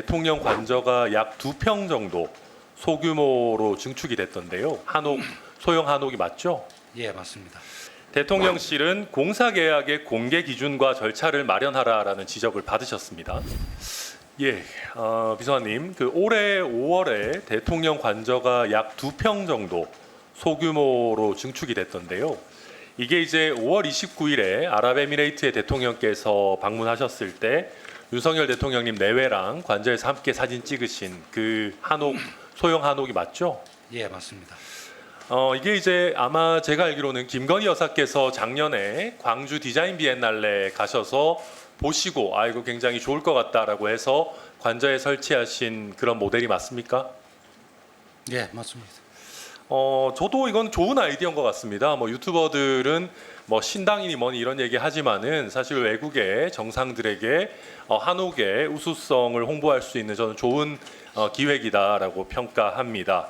대통령 관저가 약 2평 정도 소규모로 증축이 됐던데요. 소형 한옥이 맞죠? 예, 맞습니다. 대통령실은 공사 계약의 공개 기준과 절차를 마련하라라는 지적을 받으셨습니다. 예, 비서관님, 올해 5월에 대통령 관저가 약 2평 정도 소규모로 증축이 됐던데요. 이게 이제 5월 29일에 아랍에미레이트의 대통령께서 방문하셨을 때 윤석열 대통령님 내외랑 관저에서 함께 사진 찍으신 그 소형 한옥이 맞죠? 예, 맞습니다. 이게 이제 아마 제가 알기로는 김건희 여사께서 작년에 광주 디자인 비엔날레 가셔서 보시고 이거 굉장히 좋을 것 같다라고 해서 관저에 설치하신 그런 모델이 맞습니까? 예, 맞습니다. 저도 이건 좋은 아이디어인 것 같습니다. 유튜버들은 신당이니 뭐니 이런 얘기 하지만은 사실 외국의 정상들에게 한옥의 우수성을 홍보할 수 있는 저는 좋은 기획이다라고 평가합니다.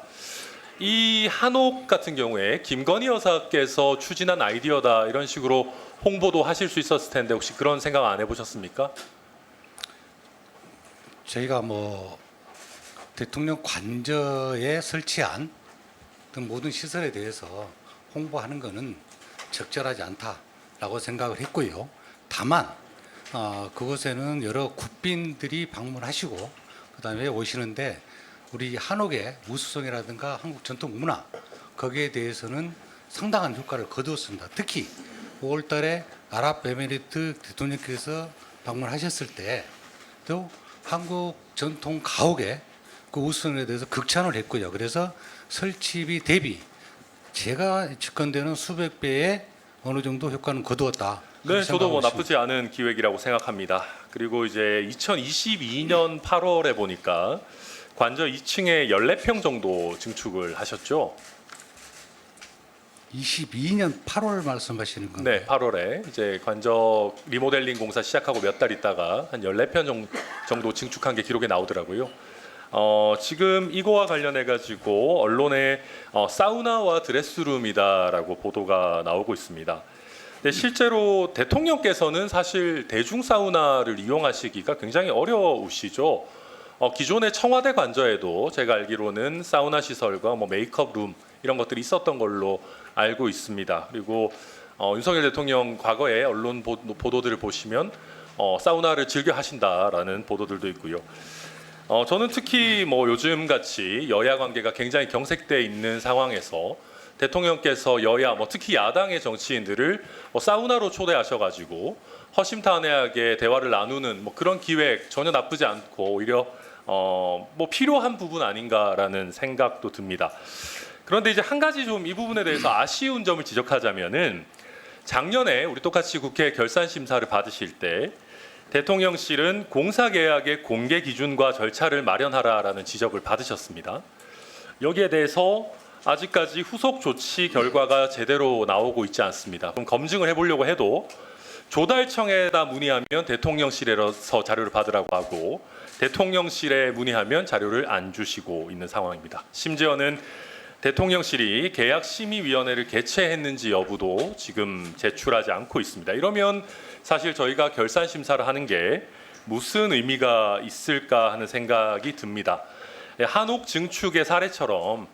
이 한옥 같은 경우에 김건희 여사께서 추진한 아이디어다 이런 식으로 홍보도 하실 수 있었을 텐데 혹시 그런 생각 안 해보셨습니까? 저희가 대통령 관저에 설치한 등 모든 시설에 대해서 홍보하는 것은 적절하지 않다라고 생각을 했고요. 다만 그곳에는 여러 국빈들이 방문하시고 그다음에 오시는데 우리 한옥의 우수성이라든가 한국 전통 문화 거기에 대해서는 상당한 효과를 거두었습니다. 특히 5월달에 아랍에미리트 대통령께서 방문하셨을 때도 한국 전통 가옥의 그 우수성에 대해서 극찬을 했고요. 그래서 설치비 대비 제가 측근되는 수백 배의 어느 정도 효과는 거두었다. 네, 저도 나쁘지 않은 기획이라고 생각합니다. 그리고 이제 2022년 8월에 보니까 관저 2층에 14평 정도 증축을 하셨죠? 22년 8월 말씀하시는 건가요? 네, 8월에 이제 관저 리모델링 공사 시작하고 몇 달 있다가 한 14편 정도 증축한 게 기록에 나오더라고요. 지금 이거와 관련해 가지고 언론에 사우나와 드레스룸이다라고 보도가 나오고 있습니다. 근데 실제로 대통령께서는 사실 대중 사우나를 이용하시기가 굉장히 어려우시죠. 기존의 청와대 관저에도 제가 알기로는 사우나 시설과 메이크업 룸 이런 것들이 있었던 걸로 알고 있습니다. 그리고 윤석열 대통령 과거에 언론 보도들을 보시면 사우나를 즐겨 하신다라는 보도들도 있고요. 저는 특히 요즘 같이 여야 관계가 굉장히 경색돼 있는 상황에서 대통령께서 여야 특히 야당의 정치인들을 사우나로 초대하셔가지고 허심탄회하게 대화를 나누는 그런 기획 전혀 나쁘지 않고 오히려 필요한 부분 아닌가라는 생각도 듭니다. 그런데 이제 한 가지 좀 이 부분에 대해서 아쉬운 점을 지적하자면은 작년에 우리 똑같이 국회 결산 심사를 받으실 때 대통령실은 공사 계약의 공개 기준과 절차를 마련하라라는 지적을 받으셨습니다. 여기에 대해서 아직까지 후속 조치 결과가 제대로 나오고 있지 않습니다. 그럼 검증을 해보려고 해도 조달청에다 문의하면 대통령실에서 자료를 받으라고 하고 대통령실에 문의하면 자료를 안 주시고 있는 상황입니다. 심지어는 대통령실이 계약심의위원회를 개최했는지 여부도 지금 제출하지 않고 있습니다. 이러면 사실 저희가 결산 심사를 하는 게 무슨 의미가 있을까 하는 생각이 듭니다. 한옥 증축의 사례처럼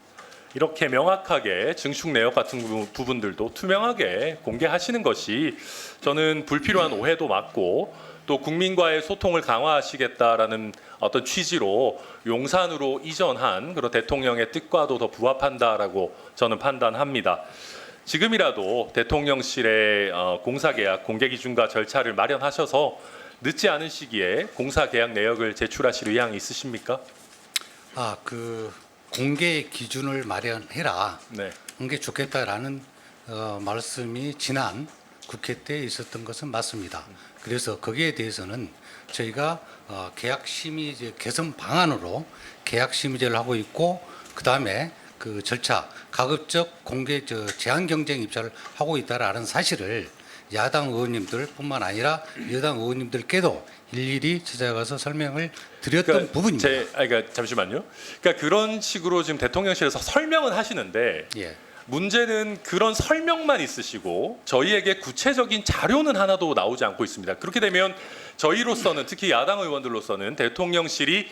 이렇게 명확하게 증축 내역 같은 부분들도 투명하게 공개하시는 것이 저는 불필요한 오해도 막고 또 국민과의 소통을 강화하시겠다라는 어떤 취지로 용산으로 이전한 그런 대통령의 뜻과도 더 부합한다라고 저는 판단합니다. 지금이라도 대통령실의 공사계약 공개 기준과 절차를 마련하셔서 늦지 않은 시기에 공사계약 내역을 제출하실 의향이 있으십니까? 공개 기준을 마련해라. 네. 하는 게 좋겠다라는 말씀이 지난 국회 때 있었던 것은 맞습니다. 그래서 거기에 대해서는 저희가 계약심의 개선 방안으로 계약심의제를 하고 있고 그 다음에 그 절차 가급적 공개 제한 경쟁 입찰을 하고 있다라는 사실을 야당 의원님들뿐만 아니라 여당 의원님들께도 일일이 찾아가서 설명을 드렸던 부분입니다. 그러니까 잠시만요. 그러니까 그런 식으로 지금 대통령실에서 설명은 하시는데 예. 문제는 그런 설명만 있으시고 저희에게 구체적인 자료는 하나도 나오지 않고 있습니다. 그렇게 되면 저희로서는 특히 야당 의원들로서는 대통령실이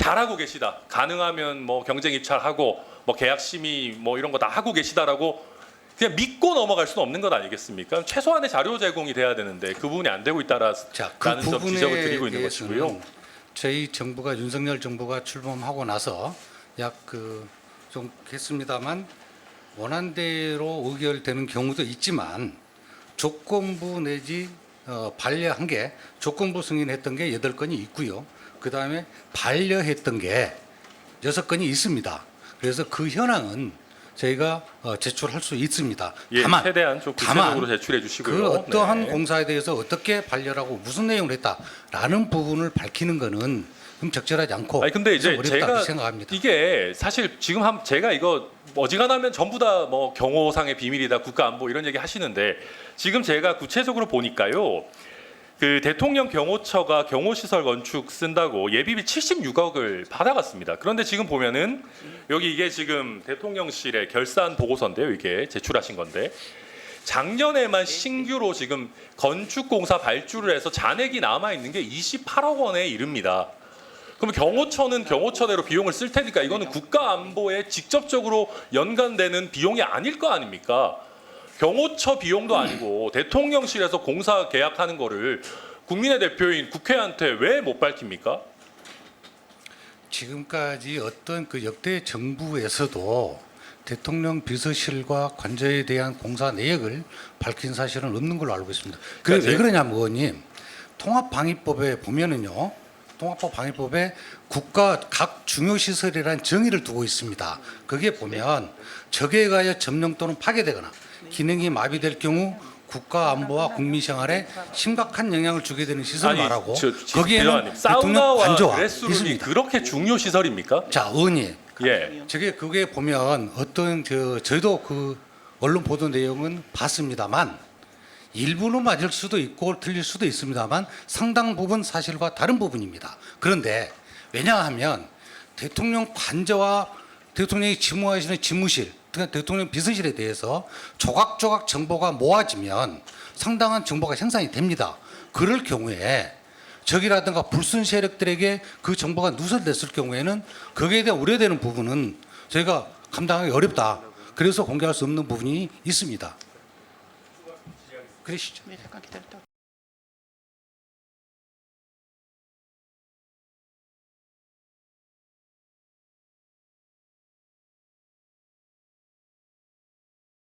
잘하고 계시다. 가능하면 뭐 경쟁 입찰하고 뭐 계약 심의 뭐 이런 거 다 하고 계시다라고 그냥 믿고 넘어갈 수는 없는 것 아니겠습니까? 최소한의 자료 제공이 돼야 되는데 그 부분이 안 되고 있다라는 자, 그 점 부분에 지적을 드리고 있는 대해서는 것이고요. 저희 정부가 윤석열 정부가 출범하고 나서 약 좀 했습니다만 원안대로 의결되는 경우도 있지만 조건부 내지 반려한 게 조건부 승인했던 게 8건이 있고요. 그다음에 반려했던 게 6건이 있습니다. 그래서 그 현황은 저희가 제출할 수 있습니다. 예, 다만 최대한 좀 구체적으로 제출해 주시고요. 그 어떠한 네. 공사에 대해서 어떻게 반려하고 무슨 내용을 했다라는 부분을 밝히는 거는 좀 적절하지 않고 아니 근데 이제 좀 어렵다 제가 그렇게 생각합니다. 이게 사실 지금 제가 이거 어지간하면 전부 다 뭐 경호상의 비밀이다, 국가안보 이런 얘기 하시는데 지금 제가 구체적으로 보니까요. 그 대통령 경호처가 경호시설 건축 쓴다고 예비비 76억을 받아갔습니다. 그런데 지금 보면은 여기 이게 지금 대통령실의 결산 보고서인데요. 이게 제출하신 건데 작년에만 신규로 지금 건축공사 발주를 해서 잔액이 남아 있는 게 28억 원에 이릅니다. 그럼 경호처는 경호처대로 비용을 쓸 테니까 이거는 국가 안보에 직접적으로 연관되는 비용이 아닐 거 아닙니까? 경호처 비용도 아니고 대통령실에서 공사 계약하는 거를 국민의 대표인 국회한테 왜 못 밝힙니까? 지금까지 어떤 그 역대 정부에서도 대통령 비서실과 관저에 대한 공사 내역을 밝힌 사실은 없는 걸로 알고 있습니다. 그게 그러니까 왜 그러냐면 의원님 통합방위법에 보면은요. 통합법 방위법에 국가 각 중요시설이라는 정의를 두고 있습니다. 거기에 보면 적에 의하여 점령 또는 파괴되거나 기능이 마비될 경우 국가 안보와 국민 생활에 심각한 영향을 주게 되는 시설을 말하고 거기에는 대통령 사우나와 관저와 레스룸이 있습니다. 그렇게 중요 시설입니까? 자, 의원님, 예. 그게 보면 어떤 저희도 그 언론 보도 내용은 봤습니다만 일부는 맞을 수도 있고 틀릴 수도 있습니다만 상당 부분 사실과 다른 부분입니다. 그런데 왜냐하면 대통령 관저와 대통령이 집무하시는 집무실, 그러니까 대통령 비서실에 대해서 조각조각 정보가 모아지면 상당한 정보가 형성이 됩니다. 그럴 경우에 적이라든가 불순 세력들에게 그 정보가 누설됐을 경우에는 거기에 대한 우려되는 부분은 저희가 감당하기 어렵다. 그래서 공개할 수 없는 부분이 있습니다. 그러시죠. 네, 잠깐 기다렸다.